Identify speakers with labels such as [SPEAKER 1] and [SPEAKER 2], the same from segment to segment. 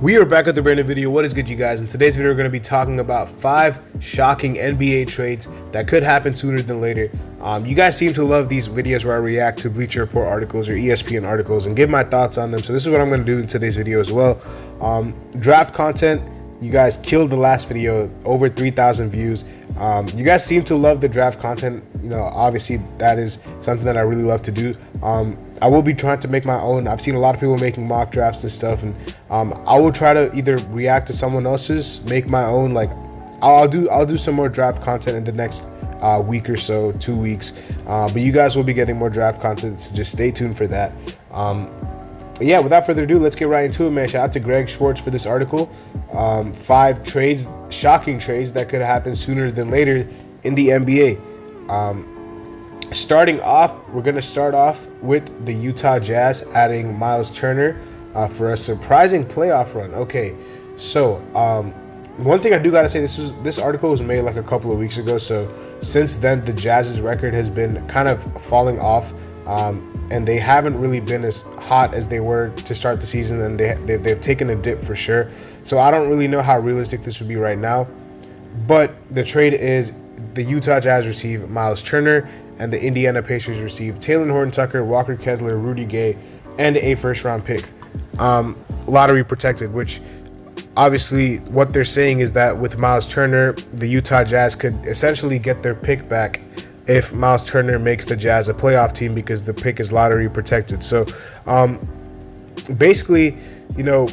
[SPEAKER 1] We are back with the brand new video. What is good, you guys? In today's video, we're going to be talking about 5 shocking NBA trades that could happen sooner than later. You guys seem to love these videos where I react to Bleacher Report articles or ESPN articles and give my thoughts on them. So this is what I'm going to do in today's video as well. Draft content. You guys killed the last video, over 3,000 views. You guys seem to love the draft content. You know, obviously that is something that I really love to do. I will be trying to make my own. I've seen a lot of people making mock drafts and stuff, and I will try to either react to someone else's, make my own. Like I'll do some more draft content in the next week or so, 2 weeks. But you guys will be getting more draft content, so just stay tuned for that. Yeah, without further ado, let's get right into it, man. Shout out to Greg Schwartz for this article. 5 trades, shocking trades that could happen sooner than later in the NBA. Starting off, we're going to start off with the Utah Jazz adding Miles Turner for a surprising playoff run. Okay, so one thing I do got to say, this article was made like a couple of weeks ago. So since then, the Jazz's record has been kind of falling off. And they haven't really been as hot as they were to start the season, and they've taken a dip for sure. So I don't really know how realistic this would be right now. But the trade is the Utah Jazz receive Miles Turner, and the Indiana Pacers receive Talen Horton-Tucker, Walker Kessler, Rudy Gay, and a first-round pick, lottery protected. Which obviously what they're saying is that with Miles Turner, the Utah Jazz could essentially get their pick back if Miles Turner makes the Jazz a playoff team, because the pick is lottery protected. So basically, you know,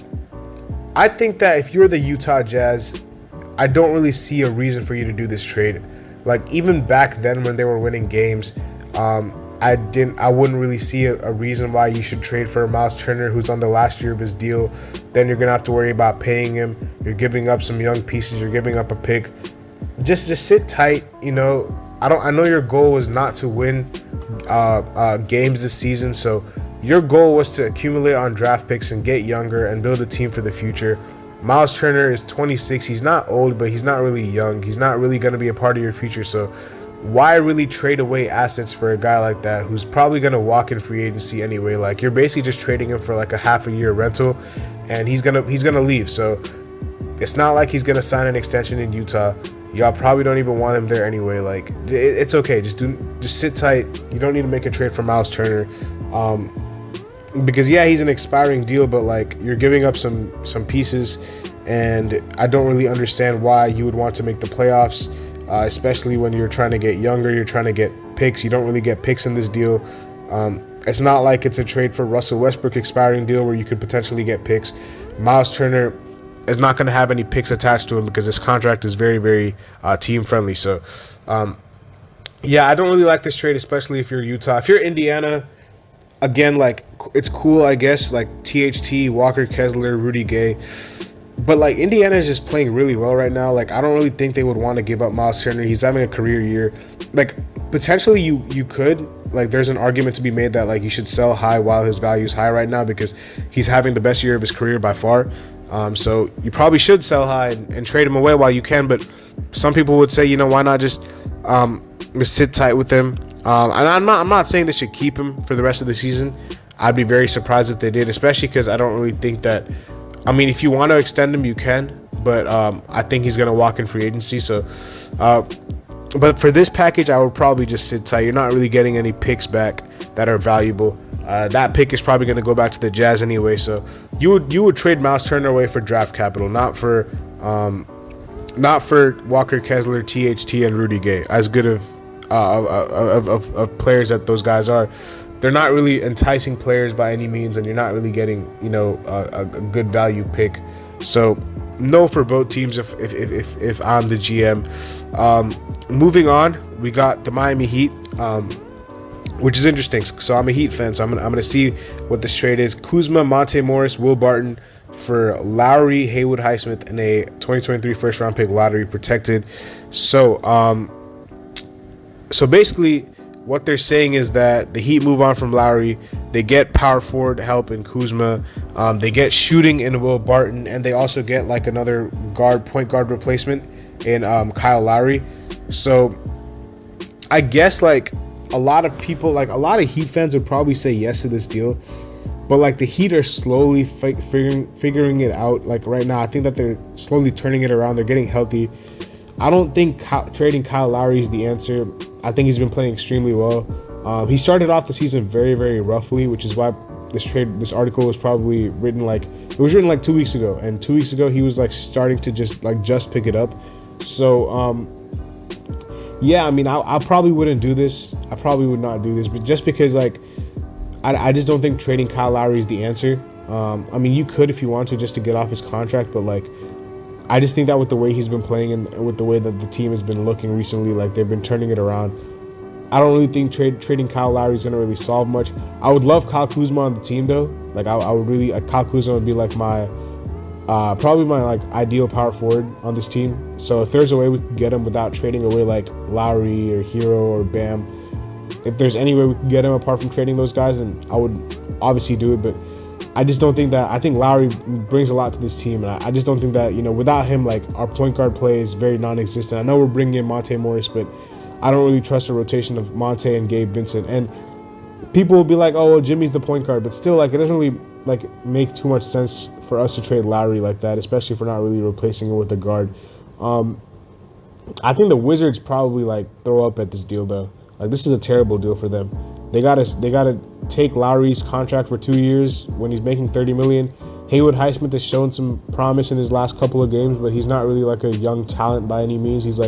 [SPEAKER 1] I think that if you're the Utah Jazz, I don't really see a reason for you to do this trade. Like even back then when they were winning games, I wouldn't really see a reason why you should trade for Miles Turner, who's on the last year of his deal. Then you're gonna have to worry about paying him. You're giving up some young pieces. You're giving up a pick. Just sit tight, you know. I know your goal was not to win games this season, so your goal was to accumulate on draft picks and get younger and build a team for the future. Miles Turner is 26. He's not old, but he's not really young. He's not really going to be a part of your future, so why really trade away assets for a guy like that who's probably going to walk in free agency anyway? Like, you're basically just trading him for like a half a year rental, and he's gonna leave. So it's not like he's gonna sign an extension in Utah. Y'all probably don't even want him there anyway. Like, it's okay. Just sit tight. You don't need to make a trade for Miles Turner, because yeah, he's an expiring deal, but like you're giving up some pieces, and I don't really understand why you would want to make the playoffs, especially when you're trying to get younger. You're trying to get picks. You don't really get picks in this deal. It's not like it's a trade for Russell Westbrook expiring deal where you could potentially get picks. Miles Turner is not going to have any picks attached to him because his contract is very, very team friendly. So, yeah, I don't really like this trade, especially if you're Utah. If you're Indiana, again, like, it's cool, I guess, like THT, Walker Kessler, Rudy Gay. But like Indiana is just playing really well right now. Like, I don't really think they would want to give up Miles Turner. He's having a career year. Like, potentially you could, like, there's an argument to be made that like you should sell high while his value is high right now, because he's having the best year of his career by far. So you probably should sell high and trade him away while you can. But some people would say, you know, why not just sit tight with him? And I'm not saying they should keep him for the rest of the season. I'd be very surprised if they did, especially because I don't really think that. I mean, if you want to extend him, you can, but I think he's gonna walk in free agency. So, but for this package, I would probably just sit tight. You're not really getting any picks back that are valuable. That pick is probably going to go back to the Jazz anyway. So you would trade Miles Turner away for draft capital, not for Walker Kessler, THT, and Rudy Gay. As good of players that those guys are, they're not really enticing players by any means, and you're not really getting, you know, a good value pick. So no for both teams if I'm the GM. Moving on, we got the Miami Heat. Which is interesting. So I'm a Heat fan, so I'm gonna see what this trade is. Kuzma, Monte Morris, Will Barton for Lowry, Haywood Highsmith, and a 2023 first round pick, lottery protected. So basically what they're saying is that the Heat move on from Lowry. They get power forward help in Kuzma. They get shooting in Will Barton, and they also get like another point guard replacement in Kyle Lowry. So I guess like a lot of people, like a lot of Heat fans would probably say yes to this deal. But like the Heat are slowly figuring it out. Like right now, I think that they're slowly turning it around. They're getting healthy. I don't think trading Kyle Lowry is the answer. I think he's been playing extremely well. He started off the season very, very roughly, which is why this article was probably written like 2 weeks ago. And 2 weeks ago, he was like starting to just pick it up. So yeah, I mean, I probably wouldn't do this. I probably would not do this, but just because like I just don't think trading Kyle Lowry is the answer. I mean, you could if you want to just to get off his contract, but like I just think that with the way he's been playing and with the way that the team has been looking recently, like they've been turning it around. I don't really think trading Kyle Lowry is going to really solve much. I would love Kyle Kuzma on the team though. Like I would really, Kyle Kuzma would be like my, probably my like ideal power forward on this team. So if there's a way we can get him without trading away like Lowry or Hero or Bam, if there's any way we can get him apart from trading those guys, then I would obviously do it. But I just don't think that. I think Lowry brings a lot to this team, and I just don't think that, you know, without him, like our point guard play is very non-existent. I know we're bringing in Monte Morris, but I don't really trust the rotation of Monte and Gabe Vincent. And people will be like, "Oh, well, Jimmy's the point guard," but still, like it doesn't really like make too much sense for us to trade Lowry like that, especially if we're not really replacing him with a guard. I think the Wizards probably like throw up at this deal though. Like this is a terrible deal for them. They gotta take Lowry's contract for 2 years when he's making $30 million. Haywood Highsmith has shown some promise in his last couple of games, but he's not really like a young talent by any means. He's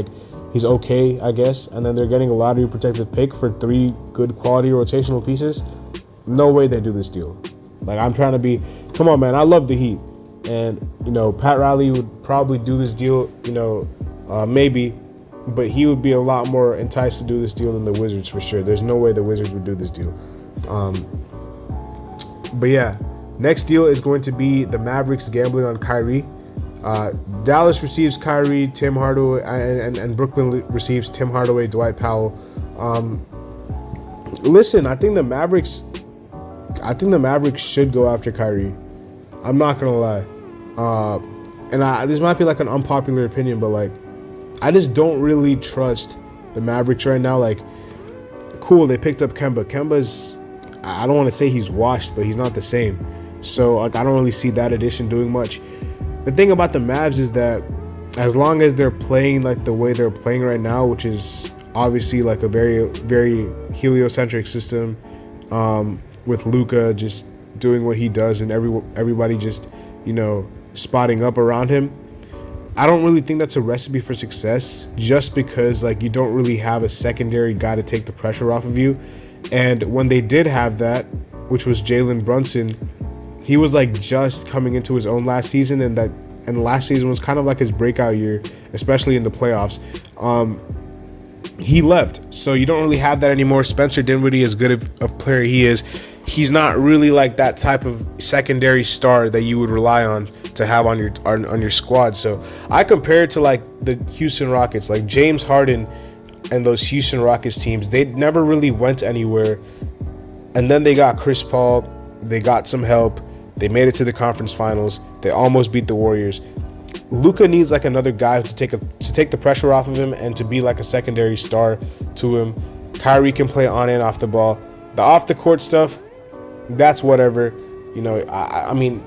[SPEAKER 1] okay, I guess. And then they're getting a lottery protected pick for 3 good quality rotational pieces. No way they do this deal. Like I'm trying to be, come on, man. I love the Heat, and you know Pat Riley would probably do this deal. You know, maybe. But he would be a lot more enticed to do this deal than the Wizards for sure. There's no way the Wizards would do this deal. But yeah, next deal is going to be the Mavericks gambling on Kyrie. Dallas receives Kyrie, Tim Hardaway, and Brooklyn receives Tim Hardaway, Dwight Powell. Listen, I think the Mavericks should go after Kyrie. I'm not gonna lie. And this might be like an unpopular opinion, but like, I just don't really trust the Mavericks right now. Like, cool, they picked up Kemba. Kemba's, I don't want to say he's washed, but he's not the same. So, like, I don't really see that addition doing much. The thing about the Mavs is that as long as they're playing like the way they're playing right now, which is obviously like a very, very heliocentric system, with Luka just doing what he does and everybody just, you know, spotting up around him, I don't really think that's a recipe for success, just because like you don't really have a secondary guy to take the pressure off of you. And when they did have that, which was Jalen Brunson, he was like just coming into his own last season, and last season was kind of like his breakout year, especially in the playoffs. He left, so you don't really have that anymore. Spencer Dinwiddie, as good of player he is, he's not really like that type of secondary star that you would rely on to have on your squad. So I compare it to like the Houston Rockets, like James Harden and those Houston Rockets teams. They never really went anywhere, and then they got Chris Paul. They got some help. They made it to the conference finals. They almost beat the Warriors. Luka needs like another guy to take the pressure off of him and to be like a secondary star to him. Kyrie can play on and off the ball. The off the court stuff, that's whatever. You know, I mean,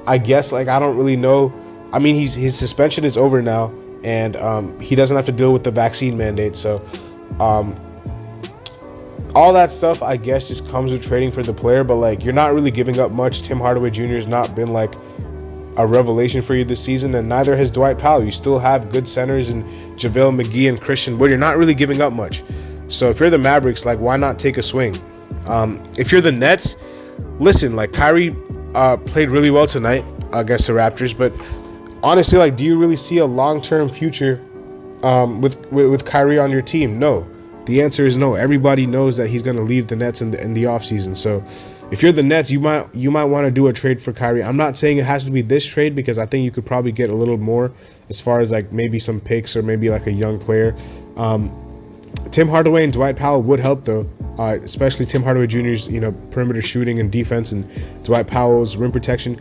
[SPEAKER 1] I guess like I don't really know. I mean, his suspension is over now, and he doesn't have to deal with the vaccine mandate. So all that stuff, I guess, just comes with trading for the player. But like, you're not really giving up much. Tim Hardaway Jr. has not been like a revelation for you this season, and neither has Dwight Powell. You still have good centers in JaVale McGee and Christian Wood. You're not really giving up much. So if you're the Mavericks, like, why not take a swing? If you're the Nets, listen, like Kyrie played really well tonight against the Raptors, but honestly, like, do you really see a long-term future with Kyrie on your team? No. The answer is no. Everybody knows that he's going to leave the Nets in the offseason. So if you're the Nets, you might want to do a trade for Kyrie. I'm not saying it has to be this trade, because I think you could probably get a little more as far as like maybe some picks or maybe like a young player. Tim Hardaway and Dwight Powell would help though, especially Tim Hardaway Jr.'s perimeter shooting and defense, and Dwight Powell's rim protection.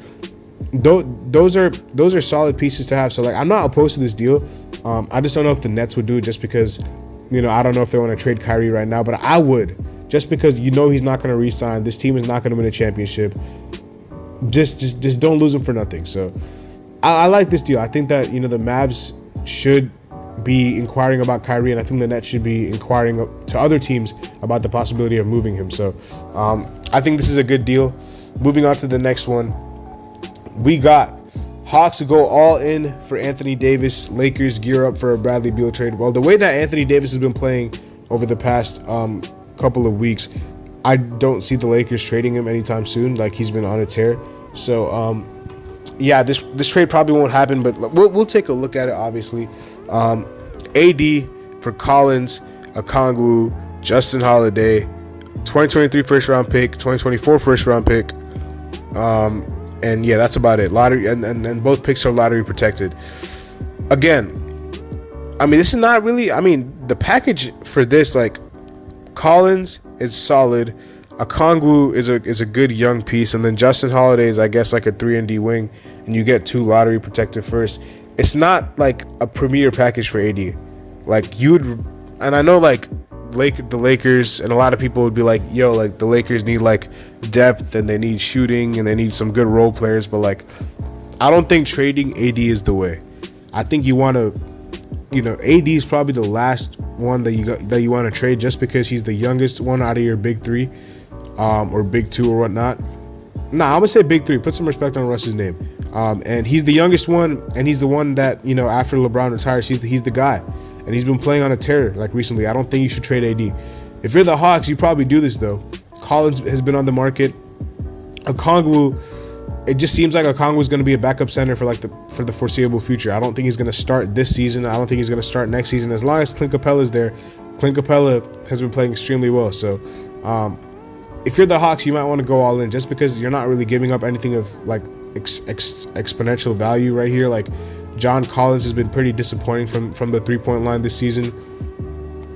[SPEAKER 1] Those are solid pieces to have. So like, I'm not opposed to this deal. I just don't know if the Nets would do it, just because I don't know if they want to trade Kyrie right now, but I would, just because he's not going to re-sign. This team is not going to win a championship. just don't lose him for nothing. So I like this deal. I think that, you know, the Mavs should be inquiring about Kyrie, and I think the Nets should be inquiring to other teams about the possibility of moving him. So I think this is a good deal. Moving on to the next one, we got Hawks to go all in for Anthony Davis. Lakers gear up for a Bradley Beal trade. Well, the way that Anthony Davis has been playing over the past couple of weeks, I don't see the Lakers trading him anytime soon. Like, he's been on a tear. So yeah, this trade probably won't happen, but we'll take a look at it, obviously. AD for Collins, Okongwu, Justin Holiday, 2023 first round pick, 2024 first round pick. And yeah, that's about it. Lottery, and both picks are lottery protected. Again, I mean, this is not really, I mean, the package for this, like, Collins is solid. Okongwu is a good young piece, and then Justin Holiday is, I guess, like a 3-and-D wing, and you get 2 lottery protected first. It's not like a premier package for AD. Like, you would, and I know, like, the Lakers and a lot of people would be like, yo, like, the Lakers need, like, depth, and they need shooting, and they need some good role players, but, like, I don't think trading AD is the way. I think you want to, you know, AD is probably the last one that you want to trade, just because he's the youngest one out of your big 3, or big 2 or whatnot. Nah, I'm gonna say big 3. Put some respect on Russ's name. And he's the youngest one, and he's the one that, you know, after LeBron retires, he's the guy, and he's been playing on a tear like recently. I don't think you should trade AD. If you're the Hawks, you probably do this though. Collins has been on the market. Okongwu, it just seems like Okongwu is going to be a backup center for the foreseeable future. I don't think he's going to start this season. I don't think he's going to start next season. As long as Clint Capella is there, Clint Capella has been playing extremely well. So if you're the Hawks, you might want to go all in, just because you're not really giving up anything of like exponential value right here. Like, John Collins has been pretty disappointing from the 3-point line this season.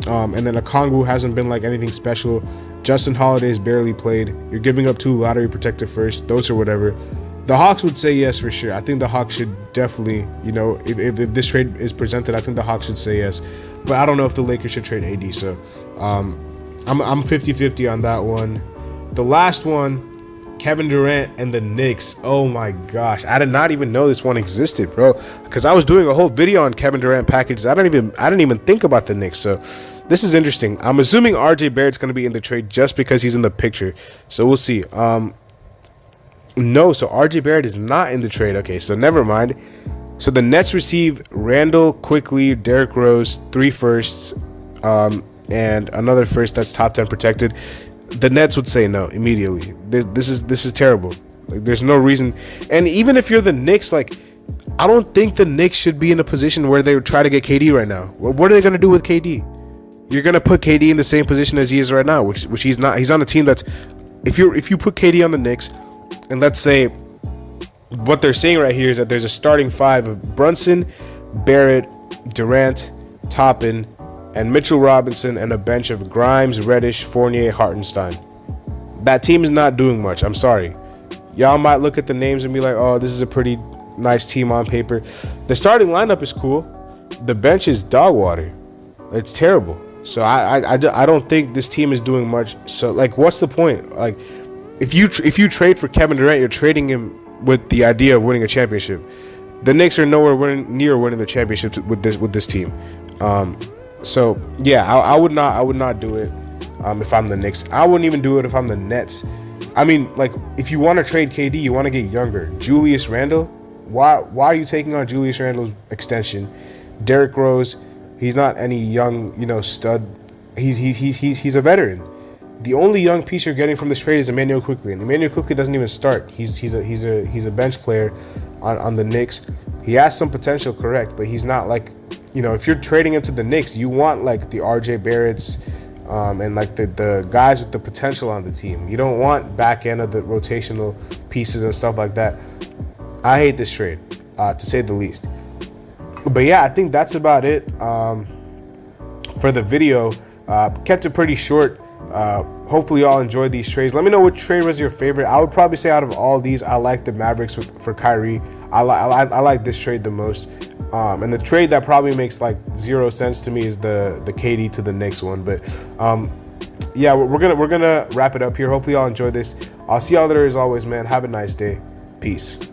[SPEAKER 1] And then Okongwu hasn't been like anything special. Justin Holiday's barely played. You're giving up 2 lottery protected first, those or whatever. The Hawks would say yes for sure. I think the Hawks should definitely, you know, if this trade is presented, I think the Hawks should say yes. But I don't know if the Lakers should trade AD. So I'm 50-50 on that one. The last one, Kevin Durant and the Knicks. Oh my gosh, I did not even know this one existed, bro, because I was doing a whole video on Kevin Durant packages. I didn't even think about the Knicks. So this is interesting. I'm assuming RJ Barrett's going to be in the trade just because he's in the picture. So we'll see. No, so RJ Barrett is not in the trade. Okay, so never mind. So the Nets receive Randall, Quickly, Derrick Rose, 3 firsts, and another first that's top 10 protected. The Nets would say no immediately. This is terrible. Like, there's no reason. And even if you're the Knicks, like, I don't think the Knicks should be in a position where they would try to get KD right now. What are they going to do with KD? You're going to put KD in the same position as he is right now, which he's not. He's on a team that's, if you put KD on the Knicks, and let's say what they're saying right here is that there's a starting 5 of Brunson, Barrett, Durant, Toppin, and Mitchell Robinson, and a bench of Grimes, Reddish, Fournier, Hartenstein. That team is not doing much. I'm sorry. Y'all might look at the names and be like, oh, this is a pretty nice team on paper. The starting lineup is cool. The bench is dog water. It's terrible. So I don't think this team is doing much. So, like, what's the point? Like, if you trade for Kevin Durant, you're trading him with the idea of winning a championship. The Knicks are nowhere near winning the championship with this team. So yeah, I would not do it if I'm the Knicks. I wouldn't even do it if I'm the Nets. I mean, like, if you want to trade KD, you want to get younger. Julius Randle, why are you taking on Julius Randle's extension? Derrick Rose, he's not any young, you know, stud. He's a veteran. The only young piece you're getting from this trade is Immanuel Quickley, and Immanuel Quickley doesn't even start. He's a bench player on the Knicks. He has some potential, correct, but he's not like, you know, if you're trading him to the Knicks, you want like the RJ Barretts and like the guys with the potential on the team. You don't want back end of the rotational pieces and stuff like that. I hate this trade, to say the least. But yeah, I think that's about it for the video. Kept it pretty short. Hopefully y'all enjoyed these trades. Let me know which trade was your favorite. I would probably say out of all these, I like the Mavericks for Kyrie. I like this trade the most. And the trade that probably makes like 0 sense to me is the KD to the Knicks one. But yeah, we're gonna wrap it up here. Hopefully y'all enjoyed this. I'll see y'all there as always, man. Have a nice day. Peace.